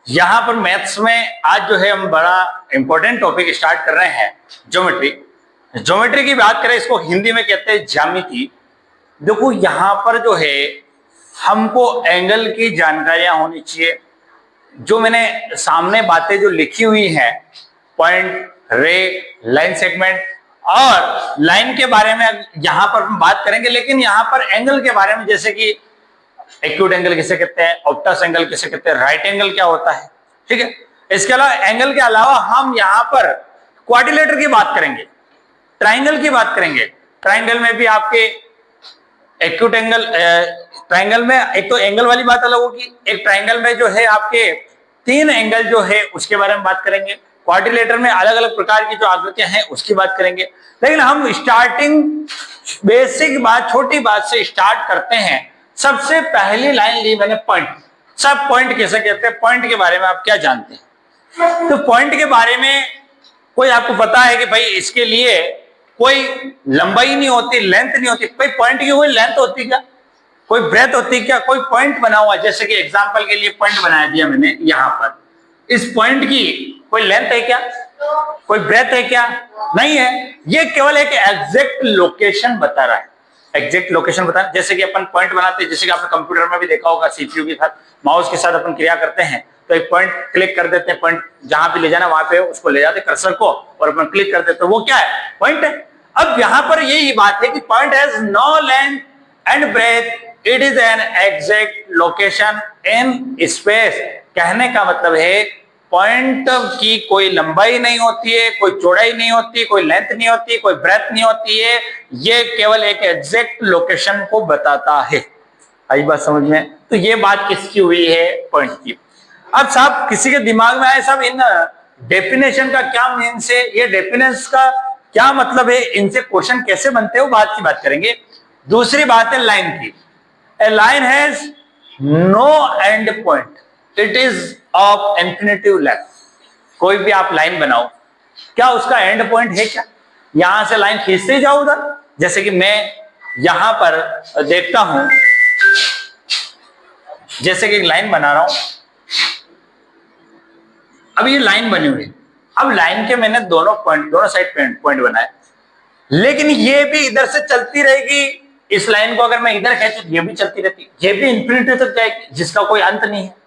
यहाँ पर मैथ्स में आज जो है हम बड़ा इंपॉर्टेंट टॉपिक स्टार्ट कर रहे हैं, ज्योमेट्री। ज्योमेट्री की बात करें, इसको हिंदी में कहते हैं ज्यामिति। देखो यहाँ पर जो है हमको एंगल की जानकारियां होनी चाहिए। जो मैंने सामने बातें जो लिखी हुई हैं, पॉइंट, रे, लाइन सेगमेंट और लाइन के बारे में यहाँ पर हम बात करेंगे, लेकिन यहाँ पर एंगल के बारे में, जैसे कि एक्यूट एंगल किसे कहते हैं, ऑप्टस एंगल किसे कहते हैं, राइट एंगल क्या होता है, ठीक है। इसके अलावा एंगल के अलावा हम यहाँ पर क्वाड्रिलेटर की बात करेंगे, ट्राइंगल की बात करेंगे। ट्राइंगल में भी आपके एक्यूट एंगल, ट्राइंगल में एक तो एंगल वाली बात अलग होगी, एक ट्राइंगल में जो है आपके 3 एंगल जो है उसके बारे में बात करेंगे। क्वाड्रिलेटर में अलग अलग प्रकार की जो आकृतियां हैं उसकी बात करेंगे। लेकिन हम स्टार्टिंग बेसिक बात, छोटी बात से स्टार्ट करते हैं। सबसे पहली लाइन ली मैंने पॉइंट। सब पॉइंट कैसे कहते हैं, पॉइंट के बारे में आप क्या जानते हैं? तो पॉइंट के बारे में कोई आपको पता है कि भाई इसके लिए कोई लंबाई नहीं होती, लेंथ नहीं होती। भाई पॉइंट की कोई लेंथ होती क्या, कोई ब्रेथ होती क्या? कोई पॉइंट बना हुआ, जैसे कि एग्जांपल के लिए पॉइंट बनाया दिया मैंने यहाँ पर, इस पॉइंट की कोई लेंथ है क्या, कोई ब्रेथ है क्या? नहीं है। ये केवल एक एग्जैक्ट लोकेशन बता रहा है, एग्जैक्ट लोकेशन बता। जैसे कि अपन पॉइंट बनाते हैं, जैसे कि आपने कंप्यूटर में भी देखा होगा, सीपीयू के साथ माउस के साथ अपन क्रिया करते हैं, तो एक पॉइंट क्लिक कर देते हैं, पॉइंट जहां पे ले जाना वहां पे उसको ले जाते कर्सर को और अपन क्लिक कर देते हैं, वो क्या है, पॉइंट है। अब यहां पर यही बात है कि point has no length and breadth, it is an exact location in space. कहने का मतलब है पॉइंट की कोई लंबाई नहीं होती है, कोई चौड़ाई नहीं होती, कोई लेंथ नहीं होती, कोई ब्रेथ नहीं होती है। ये केवल एक एग्जैक्ट लोकेशन को बताता है। आई बात समझ में? तो ये बात किसकी हुई है, पॉइंट की। अब साहब किसी के दिमाग में आए साहब इन डेफिनेशन का क्या मीन्स है, ये डेफिनेशन का क्या मतलब है, इनसे क्वेश्चन कैसे बनते हो, बात की बात करेंगे। दूसरी बात है लाइन की। A line has no end point, it is of infinitive length. कोई भी आप लाइन बनाओ, क्या उसका एंड पॉइंट है क्या? यहां से लाइन खींचते जाओ उधर। जैसे कि मैं यहां पर देखता हूं, जैसे कि लाइन बना रहा हूं, अब ये लाइन बनी हुई है। अब लाइन के मैंने दोनों पॉइंट, दोनों साइड पॉइंट बनाए, लेकिन ये भी इधर से चलती रहेगी। इस लाइन को अगर मैं इधर खींचूं तो ये भी चलती रहती, ये भी इंफिनिटी तक जाएगी, जिसका कोई अंत नहीं है।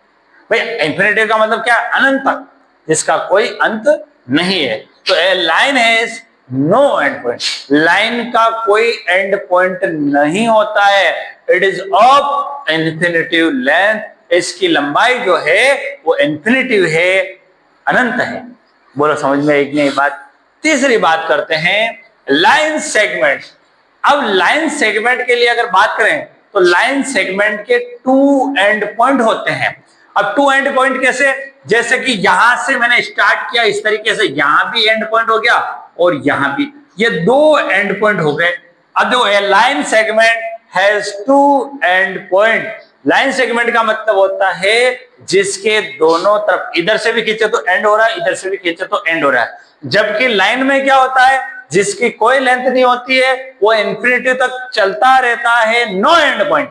भाई इंफिनिटी का मतलब क्या, अनंत तक, जिसका कोई अंत नहीं है। तो a line has no end point, line का कोई एंड पॉइंट नहीं होता है। It is of infinitive length, इसकी लंबाई जो है वो इंफिनिटिव है, अनंत है। बोलो समझ में एक नहीं बात। तीसरी बात करते हैं लाइन सेगमेंट। अब लाइन सेगमेंट के लिए अगर बात करें तो लाइन सेगमेंट के 2 एंड पॉइंट होते हैं। अब 2 एंड पॉइंट कैसे, जैसे कि यहां से मैंने स्टार्ट किया इस तरीके से, यहां भी एंड पॉइंट हो गया और यहां भी, ये 2 एंड पॉइंट हो गए। अब देखो a line segment has 2 end point. Line segment का मतलब होता है जिसके दोनों तरफ, इधर से भी खींचे तो एंड हो रहा है, इधर से भी खींचे तो एंड हो रहा है। जबकि लाइन में क्या होता है, जिसकी कोई लेंथ नहीं होती है, वो इंफिनिटी तक चलता रहता है, नो एंड पॉइंट।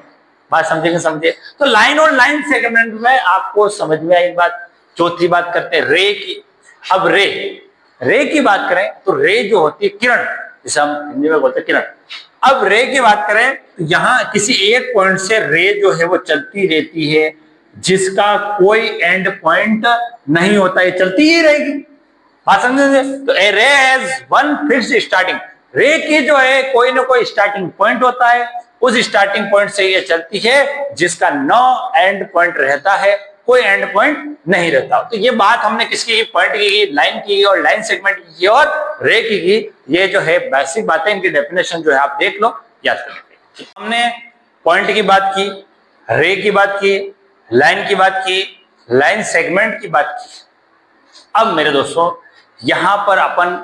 बात समझेंगे, समझे? तो लाइन और लाइन सेगमेंट में आपको समझ में आई बात। चौथी बात करते हैं रे की। अब रे की बात करें तो रे जो होती है किरण, जिसे हम हिंदी में बोलते हैं किरण। अब रे की बात करें तो यहां किसी एक पॉइंट से रे जो है वो चलती रहती है, जिसका कोई एंड पॉइंट नहीं होता है, चलती ही रहेगी। बात समझे? तो ए रे हैज वन फिक्स्ड स्टार्टिंग। रे की जो है कोई ना कोई स्टार्टिंग पॉइंट होता है, उस स्टार्टिंग पॉइंट से ये चलती है, जिसका नो एंड पॉइंट रहता है, कोई एंड पॉइंट नहीं रहता। तो ये बात हमने किसकी की, पॉइंट की, लाइन की और लाइन सेगमेंट की और रे की। ये जो है बेसिक बातें, इनकी डेफिनेशन जो है आप देख लो, याद कर लो। हमने पॉइंट की बात की, रे की बात की, लाइन की बात की, लाइन सेगमेंट की बात की। अब मेरे दोस्तों यहां पर अपन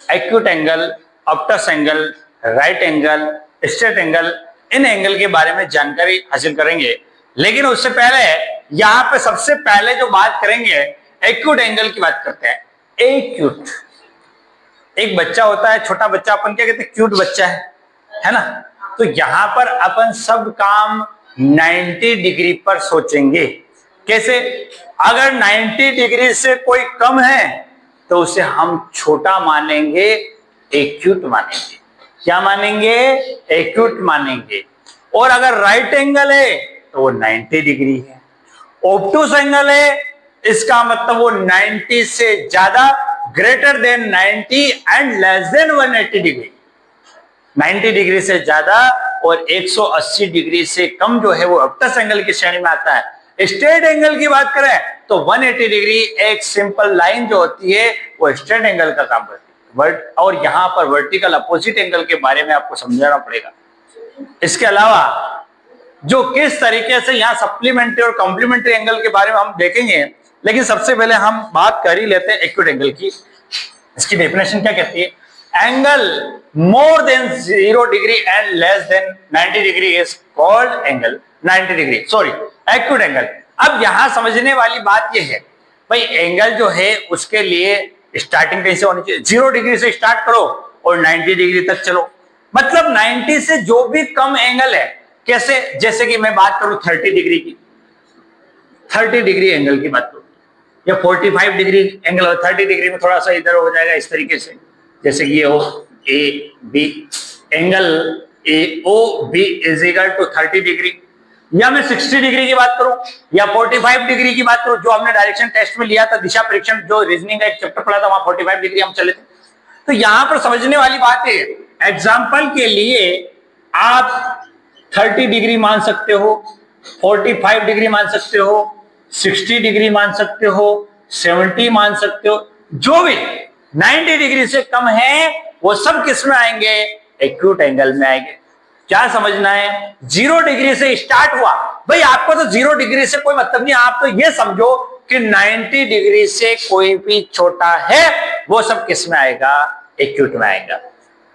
acute angle, obtuse angle, right angle, straight angle, इन एंगल के बारे में जानकारी हासिल करेंगे। लेकिन उससे पहले यहां पे सबसे पहले जो बात करेंगे, एक्यूट एंगल की बात करते हैं। एक्यूट, एक बच्चा होता है, छोटा बच्चा, अपन क्या कहते हैं, क्यूट बच्चा है ना। तो यहां पर अपन सब काम 90 डिग्री पर सोचेंगे। कैसे? अगर 90 डिग्री से कोई कम है तो उसे हम छोटा मानेंगे, एक्यूट मानेंगे। क्या मानेंगे? एक्यूट मानेंगे। और अगर राइट एंगल है तो वो 90 डिग्री है। ऑब्टूस एंगल है, इसका मतलब वो 90 से ज्यादा, greater than 90 and less then 180 degree. 90 degree से ज्यादा और 180 डिग्री से कम जो है वो ऑब्टस एंगल की श्रेणी में आता है। स्ट्रेट एंगल की बात करें तो 180 डिग्री एक सिंपल लाइन जो होती है वो स्ट्रेट एंगल का काम करती है। और यहां पर वर्टिकल अपोजिट एंगल के बारे में आपको समझाना पड़ेगा। इसके अलावा जो किस तरीके से यहाँ सप्लीमेंट्री और कॉम्प्लीमेंट्री एंगल के बारे में हम देखेंगे, लेकिन सबसे पहले हम बात कर ही लेते हैं एक्यूट एंगल की। इसकी डेफिनेशन क्या कहती है? Angle more than 0 degree and less than 90 degree is called angle 90 degree, sorry acute angle. अब यहां समझने वाली बात यह है भाई, एंगल जो है उसके लिए स्टार्टिंग कैसे होनी चाहिए? 0 डिग्री से स्टार्ट करो और 90 डिग्री तक चलो। मतलब 90 से जो भी कम एंगल है, कैसे? जैसे कि मैं बात करूं 30 डिग्री की, 30 डिग्री एंगल की बात करूं, या 45 डिग्री एंगल हो, 30 डिग्री में थोड़ा सा इधर हो जाएगा इस तरीके से, जैसे कि ये हो A B, angle A O B is equal to 30 degree. या मैं 60 डिग्री की बात करूं या 45 डिग्री की बात करूं, जो हमने डायरेक्शन टेस्ट में लिया था, दिशा परीक्षण जो रीजनिंग का एक चैप्टर पढ़ा था, वहां 45 डिग्री हम चले थे। तो यहां पर समझने वाली बात है, एग्जाम्पल के लिए आप 30 डिग्री मान सकते हो, 45 डिग्री मान सकते हो, 60 डिग्री मान सकते हो, 70 मान सकते हो, जो भी 90 डिग्री से कम है वो सब किस में आएंगे? एक्यूट एंगल में आएंगे। क्या समझना है? 0 डिग्री से स्टार्ट हुआ, भाई आपको तो 0 डिग्री से कोई मतलब नहीं, आप तो ये समझो कि 90 डिग्री से कोई भी छोटा है वो सब किस में आएगा? एक्यूट में आएगा।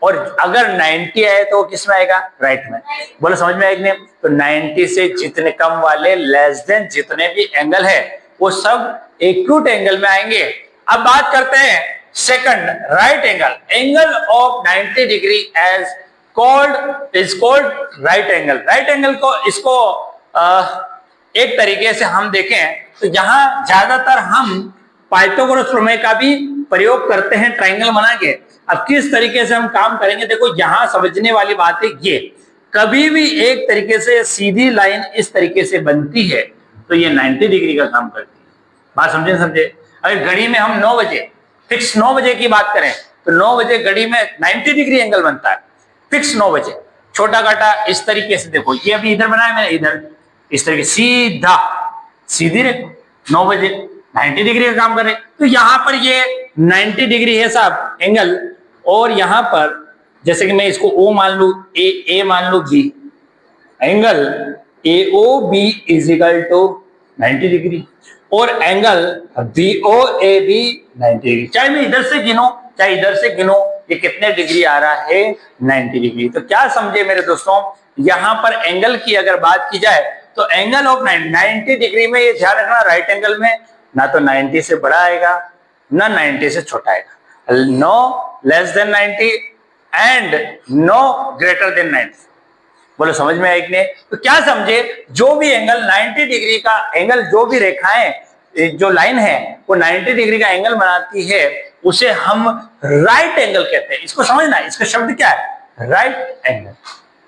और अगर 90 आए तो किस में आएगा? राइट में। बोलो समझ में आएगा? तो 90 से जितने कम वाले लेस देन जितने भी एंगल है वो सब एक्यूट एंगल में आएंगे। अब बात करते हैं second, right angle. Angle of 90 degree is called right angle. Right angle को इसको एक तरीके से हम देखें तो यहां ज्यादातर हम पाइथागोरस प्रमेय का भी प्रयोग करते हैं ट्राइंगल बना के। अब किस तरीके से हम काम करेंगे, देखो यहां समझने वाली बात है, ये कभी भी एक तरीके से सीधी लाइन इस तरीके से बनती है तो ये 90 डिग्री का काम करती है। बात समझे? अगर घड़ी में हम 9 बजे फिक्स 9 बजे की बात करें तो 9 बजे घड़ी में 90 डिग्री एंगल बनता है, फिक्स 9 बजे। छोटा काटा इस तरीके से, देखो ये अभी इधर बनाया मैंने, इधर इस तरीके सीधा सीधी रेखा 9 बजे 90 डिग्री का काम करे। तो यहां पर ये 90 डिग्री है साहब एंगल, और यहां पर जैसे कि मैं इसको O मान लू, ए मान लू B, angle A O B is equal to 90 degree, और एंगल बी ओ ए बी 90 डिग्री। चाहे मैं इधर से गिनो चाहे इधर से गिनो, ये कितने डिग्री आ रहा है? 90 डिग्री। तो क्या समझे मेरे दोस्तों, यहां पर एंगल की अगर बात की जाए तो एंगल ऑफ 90 डिग्री में ये ध्यान रखना, राइट एंगल में ना तो 90 से बड़ा आएगा ना 90 से छोटा आएगा, no less than 90 and no greater than 90। बोलो समझ में आएगी नहीं? तो क्या समझे, जो भी एंगल 90 डिग्री का एंगल, जो भी रेखाएं जो लाइन है वो 90 डिग्री का एंगल बनाती है, उसे हम राइट एंगल कहते हैं। इसको समझना, इसका शब्द क्या है? Right angle.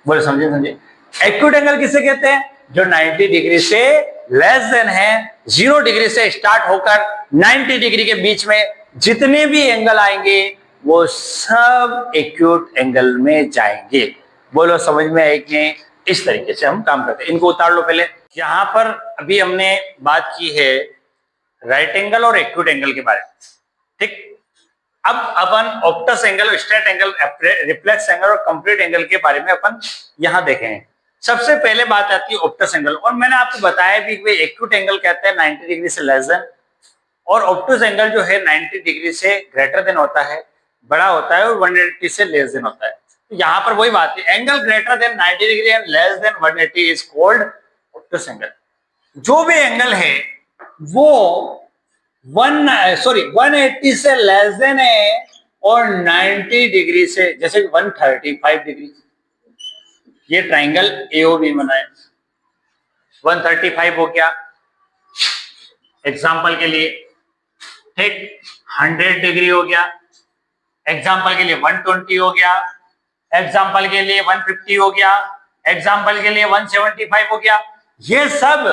बोलो समझे? एक्यूट एंगल किसे कहते हैं? जो 90 डिग्री से लेस देन है, 0 डिग्री से स्टार्ट होकर 90 डिग्री के बीच में जितने भी एंगल आएंगे वो सब एक्यूट एंगल में जाएंगे। बोलो समझ में आएगी? इस तरीके से हम काम करते हैं। इनको उतार लो पहले। यहां पर अभी हमने बात की है राइट एंगल और एक्यूट एंगल के बारे में, ठीक। अब अपन obtuse angle, straight angle, reflex angle और कंप्लीट एंगल के बारे में अपन यहां देखेंगे। सबसे पहले बात आती है ऑप्टस एंगल, और मैंने आपको बताया भी कि एक्यूट एंगल कहते हैं 90 डिग्री से लेस देन, और ऑप्टस एंगल जो है 90 डिग्री से ग्रेटर देन होता है, बड़ा होता है, और 180 से लेस देन होता है। तो यहाँ पर वही बात है, angle greater than 90 degree and less then 180 is called Optus angle. जो भी एंगल है वो 180 से लेस देन है और 90 डिग्री से, जैसे 135 डिग्री, ये ट्राइंगल एओबी बनाए, 135 हो गया, एग्जाम्पल के लिए, ठीक, 100 डिग्री हो गया, एग्जाम्पल के लिए 120 हो गया, एग्जाम्पल के लिए 150 हो गया, एग्जाम्पल के लिए 175 हो गया। ये सब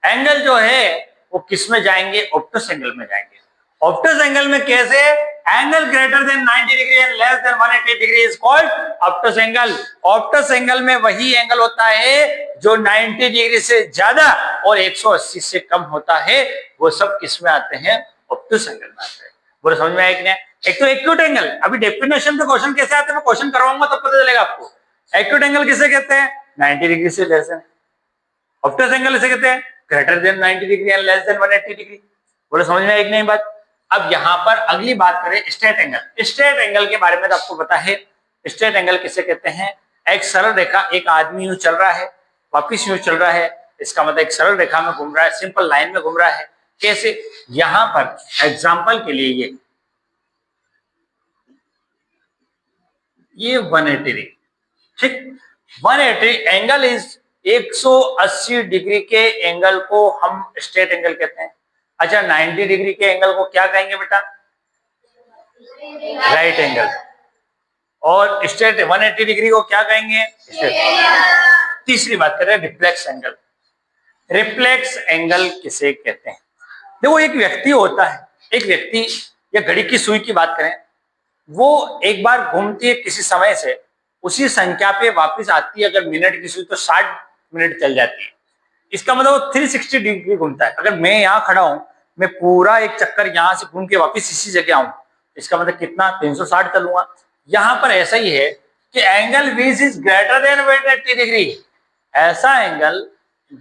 एंगल जो है वो किस में जाएंगे? ऑप्टस एंगल में जाएंगे। ऑप्टस एंगल में कैसे? Angle greater than 90 degree and less then 180 degree is called Optus angle. Obtuse angle में वही एंगल होता है जो 90 डिग्री से ज्यादा और 180 से कम होता है, वो सब किस में आते हैं? ऑप्टस एंगल में आते हैं। बोलो समझ में आया कि नहीं? एक तो एक्यूट एंगल, अभी डेफिनेशन पे क्वेश्चन कैसे आते हैं मैं क्वेश्चन करवाऊंगा तो पता चलेगा आपको। एक्यूट एंगल किसे कहते हैं? 90 डिग्री से लेस देन। ऑप्टस एंगल इसे कहते हैं greater than 90 degree and less then 180 degree. बोलो समझ में एक नहीं बात। अब यहां पर अगली बात करें स्ट्रेट एंगल। स्ट्रेट एंगल के बारे में तो आपको पता है, स्ट्रेट एंगल किसे कहते हैं? एक सरल रेखा, एक आदमी यूं चल रहा है, वापिस यूं चल रहा है, इसका मतलब एक सरल रेखा में घूम रहा है, सिंपल लाइन में घूम रहा है। कैसे? यहां पर एग्जाम्पल के लिए ये 180 डिग्री, ठीक, 180 एंगल इज 180 डिग्री के एंगल को हम स्ट्रेट एंगल कहते हैं। अच्छा, 90 डिग्री के एंगल को क्या कहेंगे बेटा? Right angle. और स्ट्रेट 180 डिग्री को क्या कहेंगे? स्ट्रेट। तीसरी बात करें रिफ्लेक्स एंगल। रिफ्लेक्स एंगल किसे कहते हैं? देखो, एक व्यक्ति होता है, एक व्यक्ति या घड़ी की सुई की बात करें, वो एक बार घूमती है किसी समय से, उसी संख्या पे वापस आती है। अगर मिनट की सुई तो 60 मिनट चल जाती है। इसका मतलब 360 डिग्री घूमता है। अगर मैं यहाँ खड़ा हूं, मैं पूरा एक चक्कर यहाँ से घूम के वापस इसी जगह आऊं, इसका मतलब कितना? 360 चलूंगा। यहां पर ऐसा ही है कि angle which is greater than 180 degree, ऐसा एंगल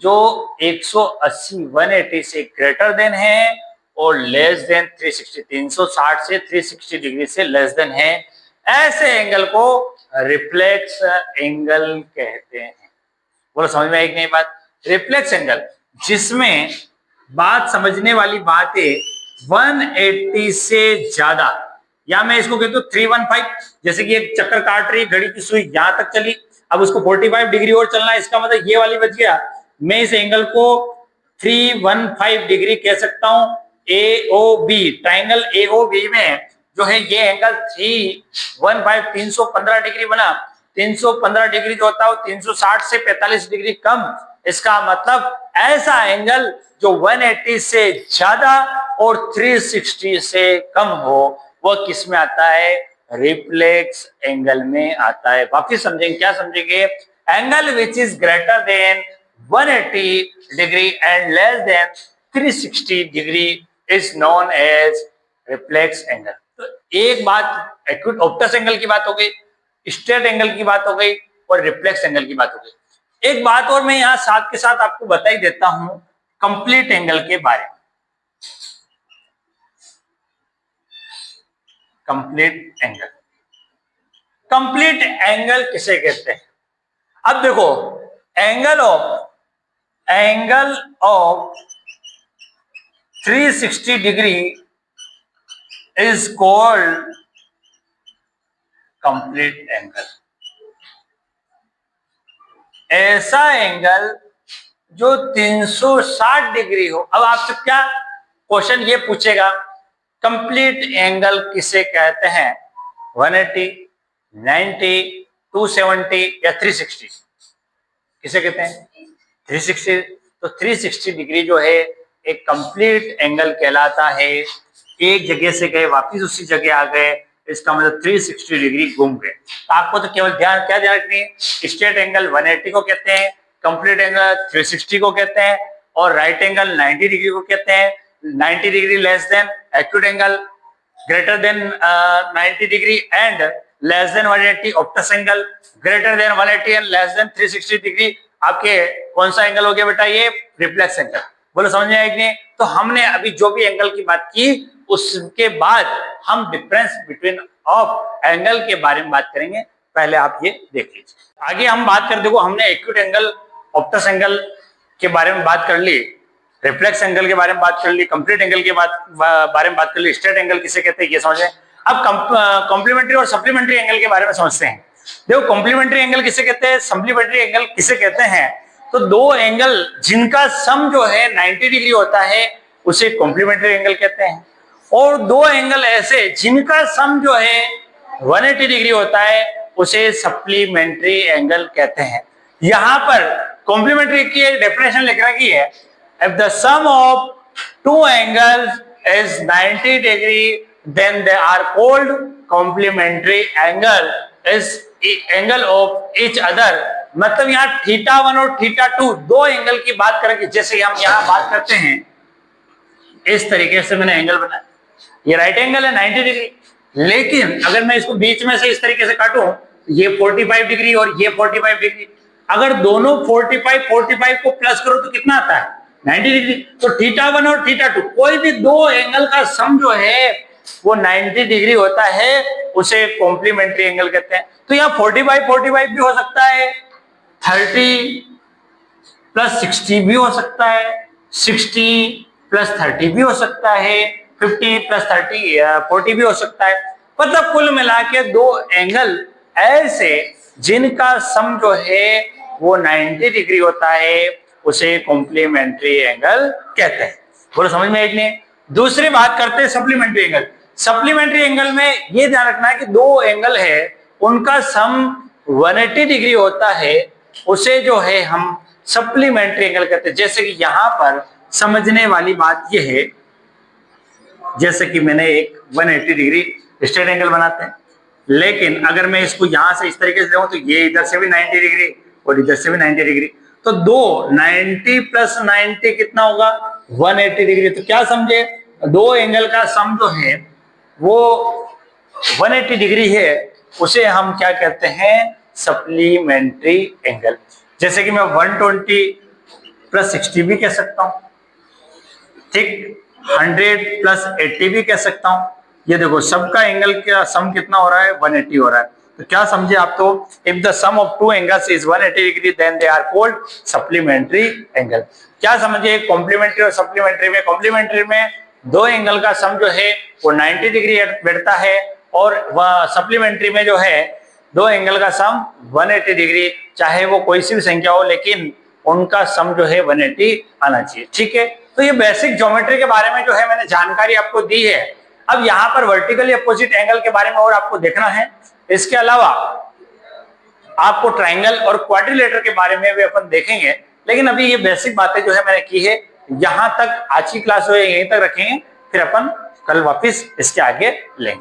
जो 180 180 से ग्रेटर देन है और लेस देन 360, 360 से 360 डिग्री से लेस देन है, ऐसे एंगल को रिफ्लेक्स एंगल कहते हैं। बोलो समझ में एक नहीं बात। रिफ्लेक्स एंगल जिसमें बात समझने वाली बात है 180 से ज्यादा, या मैं इसको कहता हूं 315। जैसे कि एक चक्कर काट रही घड़ी की सुई, यहां तक चली, अब उसको 45 डिग्री और चलना है, इसका मतलब ये वाली बच गया। मैं इस एंगल को 315 डिग्री कह सकता हूं। AOB, ट्राइंगल AOB में जो है ये एंगल 315 315 डिग्री बना। 315 डिग्री जो होता है वो 360 से 45 डिग्री कम। इसका मतलब ऐसा एंगल जो 180 से ज्यादा और 360 से कम हो, वो किस में आता है? रिफ्लेक्स एंगल में आता है। वापिस समझेंगे, क्या समझेंगे? Angle which is greater than 180 degree and less than 360 degree is known as reflex angle. तो एक बात एक्यूट ऑप्टस एंगल की बात हो गई, स्ट्रेट एंगल की बात हो गई और रिफ्लेक्स एंगल की बात हो गई। एक बात और मैं यहां साथ के साथ आपको बता ही देता हूं कंप्लीट एंगल के बारे में। कंप्लीट एंगल, कंप्लीट एंगल किसे कहते हैं? अब देखो, angle of 360 degree is called complete angle. ऐसा एंगल जो 360 डिग्री हो। अब आपसे क्या क्वेश्चन ये पूछेगा, कंप्लीट एंगल किसे कहते हैं? 180, 90, 270 या 360 किसे कहते हैं? 360। तो 360 डिग्री जो है एक कंप्लीट एंगल कहलाता है। एक जगह से गए वापिस उसी जगह आ गए, इसका मतलब 360 डिग्री घूम गए। तो आपको तो केवल ध्यान रखनी है, स्ट्रेट एंगल 180 को कहते हैं, कंप्लीट एंगल 360 को कहते हैं, और राइट एंगल 90 डिग्री को कहते हैं। 90 degree less than acute angle, greater than 90 degree and less then 180 Optus angle, greater than 180 and less than 360 degree आपके कौन सा एंगल हो गया बेटा? ये रिफ्लेक्स एंगल। बोलो समझ में आया कि नहीं? तो हमने अभी जो भी एंगल की बात की, उसके बाद हम डिफरेंस बिटवीन ऑफ एंगल के बारे में बात करेंगे। पहले आप ये देख लीजिए। आगे हम बात कर, देखो हमने एक्यूट एंगल, ऑप्टस एंगल के बारे में बात कर ली, रिफ्लेक्स एंगल के बारे में बात कर ली, कंप्लीट एंगल के बारे में बात कर ली, स्ट्रेट एंगल किसे कहते हैं ये समझे। अब कॉम्प्लीमेंट्री और सप्लीमेंट्री एंगल के बारे में समझते हैं। देखो, कॉम्प्लीमेंट्री एंगल किसे कहते हैं, सप्लीमेंट्री एंगल किसे कहते हैं? तो दो एंगल जिनका सम जो है 90 डिग्री होता है, उसे कॉम्प्लीमेंट्री एंगल कहते हैं। और दो एंगल ऐसे जिनका सम जो है 180 डिग्री होता है उसे सप्लीमेंट्री एंगल कहते हैं। यहां पर कॉम्प्लीमेंट्री की एक डेफिनेशन लिख रखी है, if the sum of two angles is 90 degree then they are called complementary angle is angle of each other. मतलब यहाँ θ1 और θ2 दो एंगल की बात करेंगे। जैसे हम यहाँ बात करते हैं, इस तरीके से मैंने एंगल बनाया, ये राइट एंगल है 90 डिग्री, लेकिन अगर मैं इसको बीच में से इस तरीके से काटूं, ये 45 डिग्री और ये 45 डिग्री, अगर दोनों 45 को प्लस करो तो कितना आता है 90 डिग्री। तो θ1 और θ2 कोई भी दो एंगल का सम जो है वो 90 डिग्री होता है, उसे कॉम्प्लीमेंट्री एंगल कहते हैं। तो यहाँ 45 भी हो सकता है, 30 प्लस 60 भी हो सकता है, 60 प्लस 30 भी हो सकता है, 50 प्लस 40 भी हो सकता है। मतलब कुल मिला के दो एंगल ऐसे जिनका सम जो है वो 90 डिग्री होता है, उसे कॉम्प्लीमेंट्री एंगल कहते हैं। बोलो समझ में एक नहीं। दूसरी बात करते हैं सप्लीमेंट्री एंगल। सप्लीमेंट्री एंगल में ये ध्यान रखना है कि दो एंगल है उनका सम 180 डिग्री होता है, उसे जो है हम सप्लीमेंट्री एंगल कहते हैं। जैसे कि यहां पर समझने वाली बात यह है, जैसे कि मैंने एक 180 डिग्री स्ट्रेट एंगल बनाते हैं, लेकिन अगर मैं इसको यहां से इस तरीके से जाऊं तो ये इधर से भी 90 डिग्री और इधर से भी 90 डिग्री, तो दो 90 प्लस 90 कितना होगा 180 डिग्री। तो क्या समझे, दो एंगल का सम जो है वो 180 डिग्री है, उसे हम क्या कहते हैं सप्लीमेंट्री एंगल। जैसे कि मैं 120 प्लस 60 भी कह सकता हूं, ठीक, 100 प्लस 80 भी कह सकता हूं। ये देखो सबका एंगल का सम कितना हो रहा है 180 हो रहा है। तो क्या समझे आप, तो if the sum of two angles is 180 degree then they are called supplementary angle. क्या समझे कॉम्प्लीमेंट्री और सप्लीमेंट्री में, कॉम्प्लीमेंट्री में दो एंगल का सम जो है वो 90 डिग्री बैठता है, और वह सप्लीमेंट्री में जो है दो एंगल का सम 180 डिग्री, चाहे वो कोई सी भी संख्या हो लेकिन उनका सम जो है 180 आना चाहिए। ठीक है, तो ये बेसिक ज्योमेट्री के बारे में जो है मैंने जानकारी आपको दी है। अब यहाँ पर वर्टिकली अपोजिट एंगल के बारे में और आपको देखना है। इसके अलावा आपको ट्राइंगल और क्वाड्रिलेटरल के बारे में भी अपन देखेंगे, लेकिन अभी ये बेसिक बातें जो है मैंने की है, यहाँ तक आज की क्लास यहीं तक रखेंगे, फिर अपन कल वापस इसके आगे लेंगे।